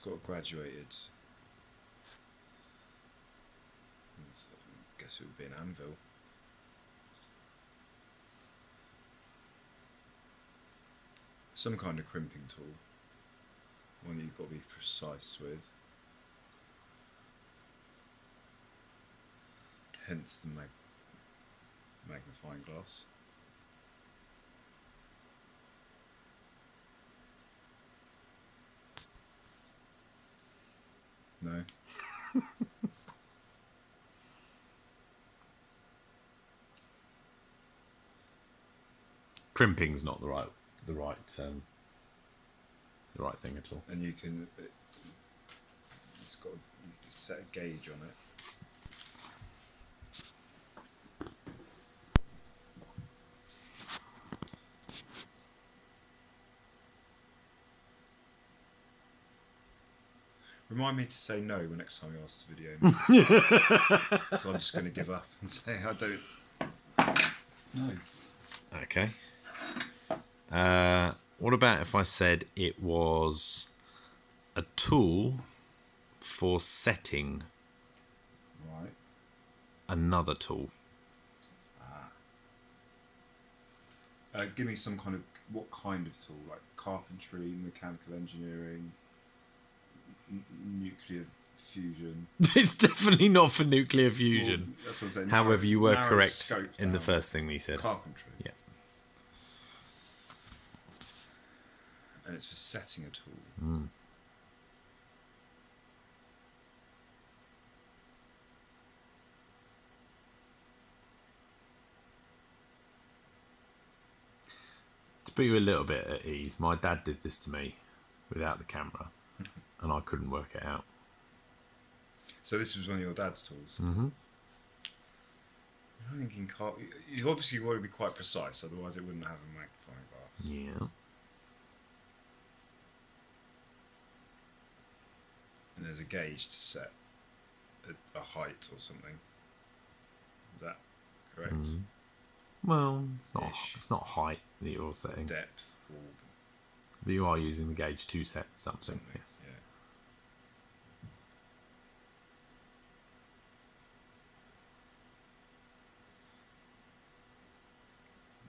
got a graduated. I guess it would be an anvil. Some kind of crimping tool. One you've got to be precise with. Hence the magnifying glass. No. Crimping's not the right thing at all. And you can set a gauge on it. Remind me to say no when next time you ask the video. So I'm just going to give up and say I don't. No. Okay. What about if I said it was a tool for setting Right. another tool? Give me some kind of what kind of tool, like carpentry, mechanical engineering, nuclear fusion. It's definitely not for nuclear fusion. Well, that's what I'm saying. However, you were narrow correct scope in the down. first thing that you said. Carpentry. Yeah. And it's for setting a tool. Mm. To put you a little bit at ease, my dad did this to me without the camera, and I couldn't work it out. So this was one of your dad's tools. Mm-hmm. I'm thinking you obviously want to be quite precise, otherwise it wouldn't have a magnifying glass. Yeah. And there's a gauge to set a height or something. Is that correct? Mm. Well, Ish. it's not height that you're setting. Depth or But you are using the gauge to set something. Yes. Yeah.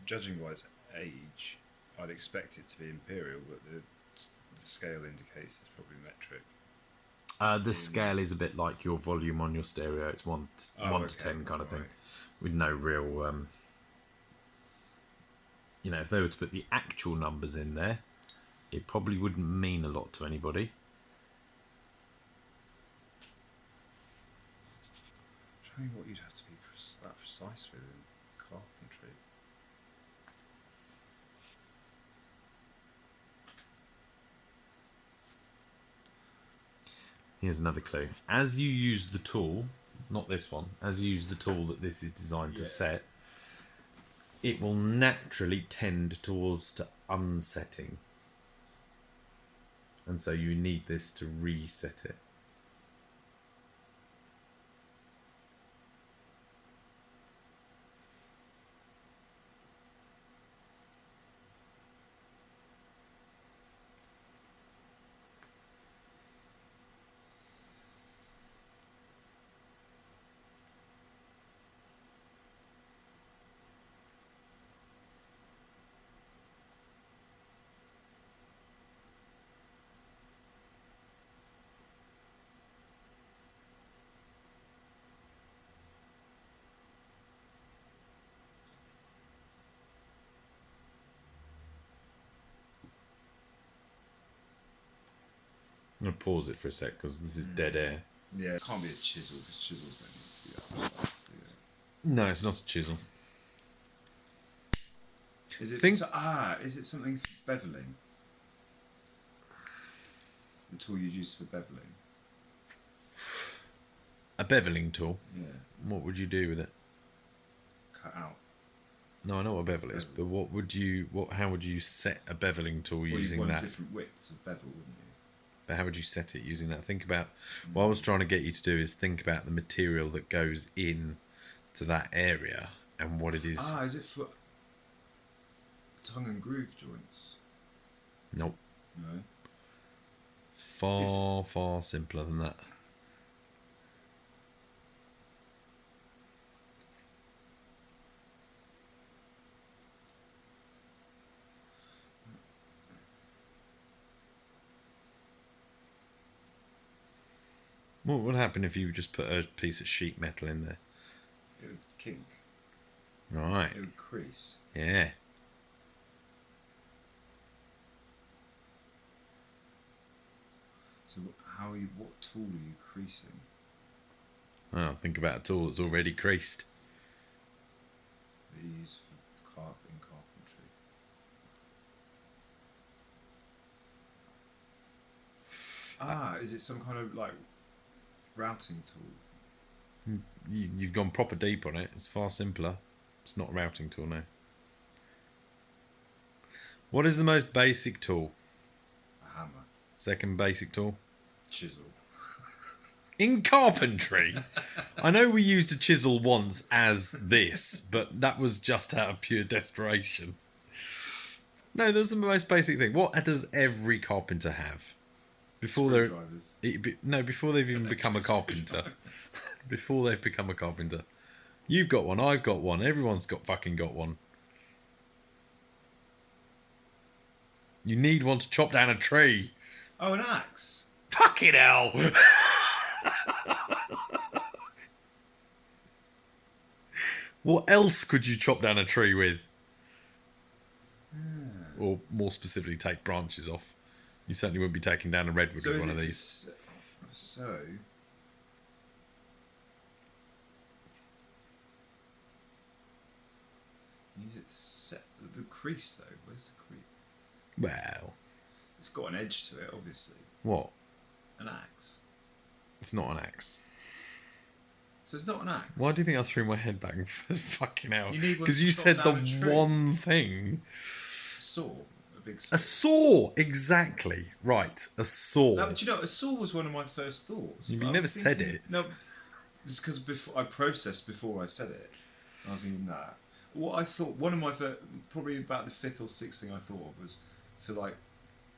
Judging by its age, I'd expect it to be imperial, but the scale indicates it's probably metric. The scale is a bit like your volume on your stereo. It's 1 to 10 kind of thing, with no real. If they were to put the actual numbers in there, it probably wouldn't mean a lot to anybody. I think what you'd have to be that precise with in carpentry. Here's another clue. As you use the tool, not this one, as you use the tool that this is designed to set, it will naturally tend towards unsetting. And so you need this to reset it. I'm going to pause it for a sec because this is dead air. Yeah, it can't be a chisel because chisels don't need to be that precise. No, it's not a chisel. Is it is it something for beveling? The tool you use for beveling? A beveling tool? Yeah. What would you do with it? Cut out. No, I know what a bevel is, but how would you set a beveling tool using you'd want that? different widths of bevel, wouldn't you? But how would you set it using that? Think about what I was trying to get you to do is think about the material that goes in to that area and what it is. Is it for tongue and groove joints? Nope. No. It's far simpler than that. What would happen if you just put a piece of sheet metal in there? It would kink. Right. It would crease. Yeah. So what tool are you creasing? Oh, think about a tool that's already creased. That you use for in carpentry. Is it some kind of like routing tool? You've gone proper deep on it. It's far simpler. It's not a routing tool now. What is the most basic tool? A hammer. Second basic tool? Chisel. In carpentry, I know we used a chisel once as this, but that was just out of pure desperation. No, that's the most basic thing. What does every carpenter have? Before before they've even become a carpenter. Before they've become a carpenter. You've got one, I've got one, everyone's got one. You need one to chop down a tree. Oh, an axe. Fucking hell! What else could you chop down a tree with? Or more specifically, take branches off. You certainly wouldn't be taking down a redwood with one of these. Use it to set the crease though. Where's the crease? Well, it's got an edge to it, obviously. What? An axe. It's not an axe. So it's not an axe. Why do you think I threw my head back and fucking out? Because you said the one thing. Saw. A big saw. A saw, exactly. Right, a saw. No, but you know, a saw was one of my first thoughts. You never said it. No, just because I processed before I said it. I was thinking, nah. What I thought, one of my probably about the fifth or sixth thing I thought of was for like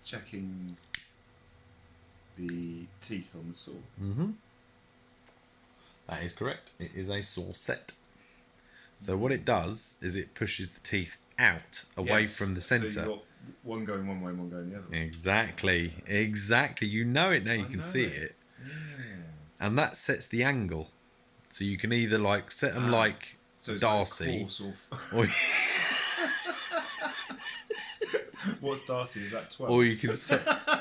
checking the teeth on the saw. Mm-hmm. That is correct. It is a saw set. So what it does is it pushes the teeth out away from the centre. So you've got one going one way and one going the other. Exactly. You know it now. You can see it. Yeah. And that sets the angle. So you can either like set them like Darcy. Like What's Darcy? Is that 12? Or you can set...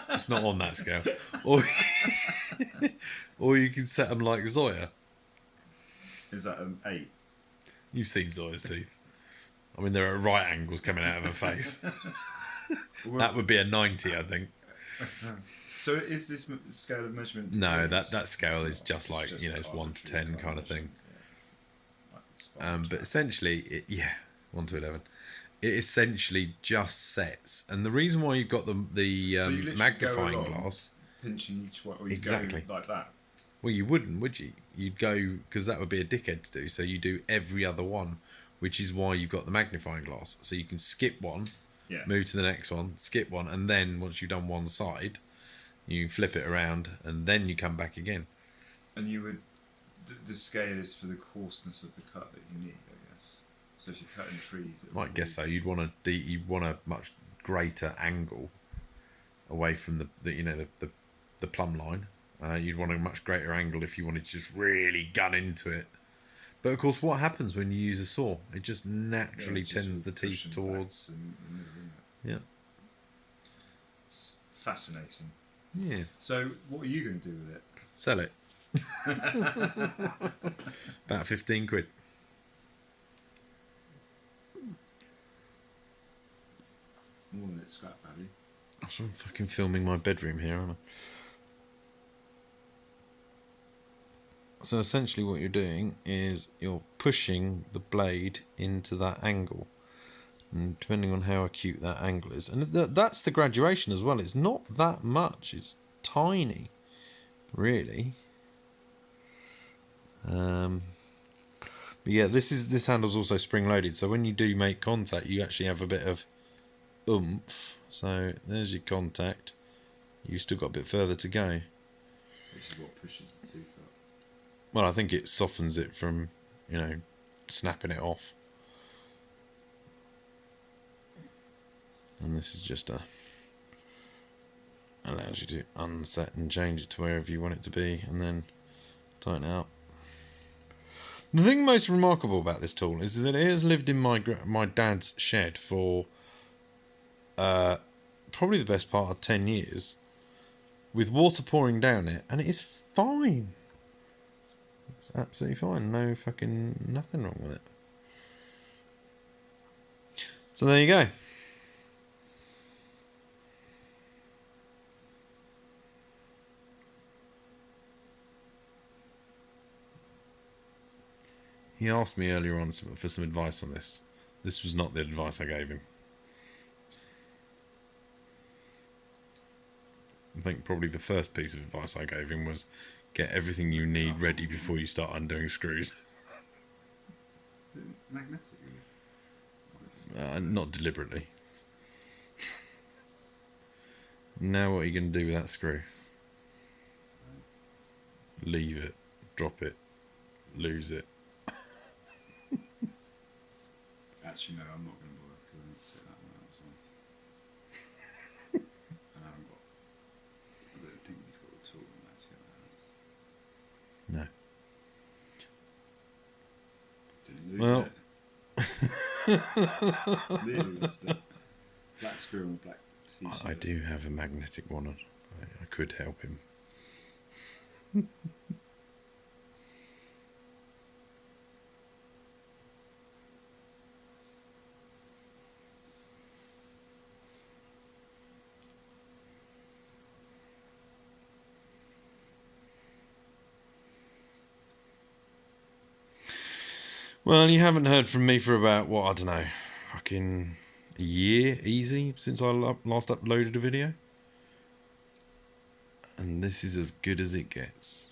It's not on that scale. Or you can set them like Zoya. Is that an 8? You've seen Zoya's teeth. I mean, they're at right angles coming out of her face. That would be a 90, I think. So is this scale of measurement? No, that scale is just like, it's 1 to 10 kind of thing. Yeah. But essentially, 1 to 11. It essentially just sets. And the reason why you've got the magnifying glass... pinching each one, or exactly go like that. Well, you wouldn't, would you? You'd go, because that would be a dickhead to do, so you do every other one, which is why you've got the magnifying glass. So you can skip one, move to the next one, skip one, and then once you've done one side, you flip it around, and then you come back again. And you would, the scale is for the coarseness of the cut that you need, I guess. So if you're cutting trees... Might guess so. You'd want a much greater angle away from the plumb line. You'd want a much greater angle if you wanted to just really gun into it. But of course, what happens when you use a saw? It just naturally tends the teeth towards... Yeah. It's fascinating. Yeah. So, what are you going to do with it? Sell it. About 15 quid. More than its scrap value. I'm fucking filming my bedroom here, aren't I? So essentially what you're doing is you're pushing the blade into that angle. And depending on how acute that angle is. And that's the graduation as well. It's not that much. It's tiny, really. But yeah, this handle's also spring-loaded. So when you do make contact, you actually have a bit of oomph. So there's your contact. You've still got a bit further to go. Which is what pushes the tooth up. Well, I think it softens it from, snapping it off. And this is just allows you to unset and change it to wherever you want it to be, and then tighten it up. The thing most remarkable about this tool is that it has lived in my dad's shed for probably the best part of 10 years, with water pouring down it, and it is fine. It's absolutely fine. No fucking nothing wrong with it. So there you go. He asked me earlier on for some advice on this. This was not the advice I gave him. I think probably the first piece of advice I gave him was get everything you need ready before you start undoing screws. Magnetic, Not deliberately. Now what are you going to do with that screw? Leave it, drop it, lose it. Actually, no, I'm not going to bother because I need to take that one out as well. And I haven't got. I don't think we've got the tool on that yet. No. Didn't lose it. Nearly lost it. Black screw and a black t-shirt. I do have a magnetic one on. I could help him. Well, you haven't heard from me for about, I don't know, fucking a year, easy, since I last uploaded a video. And this is as good as it gets.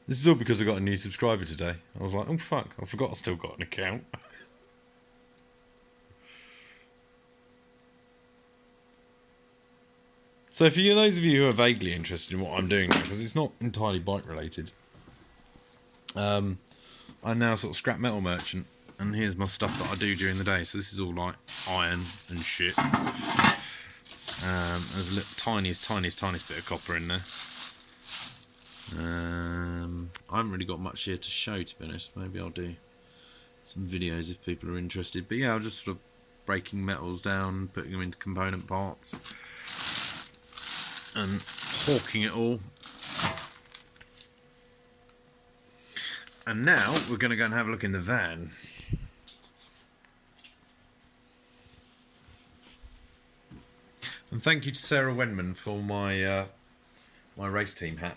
This is all because I got a new subscriber today. I was like, oh fuck, I forgot I still got an account. So for those of you who are vaguely interested in what I'm doing now, because it's not entirely bike related, I'm now sort of scrap metal merchant, and here's my stuff that I do during the day. So this is all like iron and shit. There's a little tiniest bit of copper in there. I haven't really got much here to show, to be honest. Maybe I'll do some videos if people are interested. But yeah, I'm just sort of breaking metals down, putting them into component parts, and hawking it all. And now we're going to go and have a look in the van. And thank you to Sarah Wenman for my my race team hat.